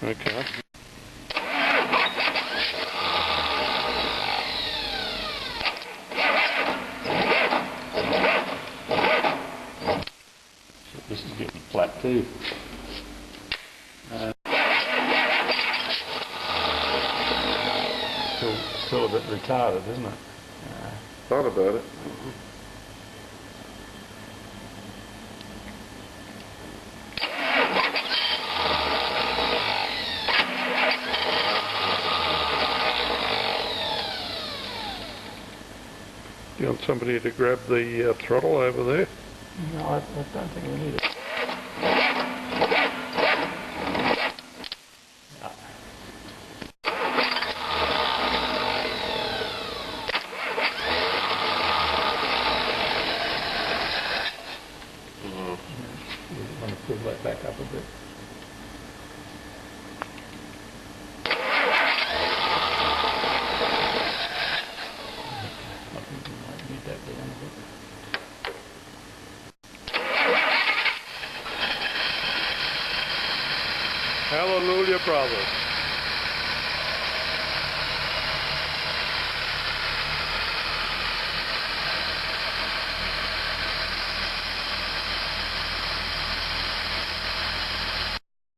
Okay. This is getting flat too. Still a bit retarded, isn't it? Thought about it. Do you want somebody to grab the throttle over there? No, I don't think we need it. We want to pull that back up a bit. I think we might need that down a bit. Hallelujah, brother.